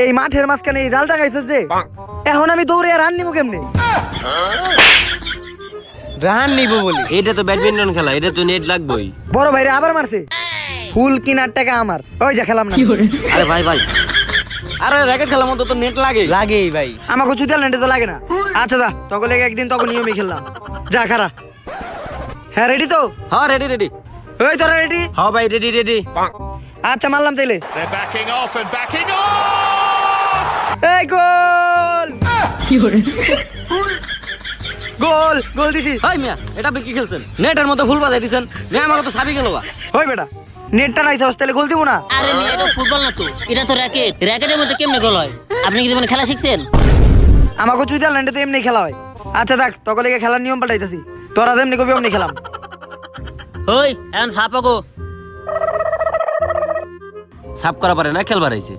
এই মাঠের মাঝখানে এই জালটা খাইছস যে, এখন আমি দৌড়ে রান নিবো কেমনে? রান নিব বলি? এটা তো ব্যাডমিন্টন খেলা, এটা তো নেট লাগবেই। বড় ভাইরে আবার মারছে। ফুল কিনার টাকা আমার, ওই যা খেলাম না। আরে ভাই ভাই, আরে র্যাকেট খেলার মতো তো নেট লাগে। লাগেই ভাই। আমাকে চুতিয়াল নেটে তো লাগে না। আচ্ছা যা, তখন লেগে একদিন তখন নিয়মই খেললাম। যা খারা। হ্যাঁ রেডি তো? হ্যাঁ রেডি রেডি। ওই তোরা রেডি? হ্যাঁ ভাই রেডি রেডি। আচ্ছা মারলাম তাইলে। They're backing off and backing off! এই গোল! গোল, গোল দিছি। হাই মিয়া, এটা আপনি কি খেলছেন? নেটের মধ্যে ফুল বাজাই দিছেন। নে আমাকে তো সাবি গেল। ওই বেটা, নেটটা নাই তো তাহলে গোল দিব না? আরে মেয়ে, এটা ফুটবল না তো, এটা তো র্যাকেট। র্যাকেটের মধ্যে কেমনে গোল হয়? আপনি কি জীবনে খেলা শিখছেন? আমাকে চুতিয়াল নেটে তো এমনি খেলা হয়। আচ্ছা দেখ, তখন লেগে খেলার নিয়ম পাল্টাইতেছি। তোরা যেমনি কবি অমনি খেলাম। ওই এখন সাপাগো। সাপ করা পারে না, খেলবার আইছে।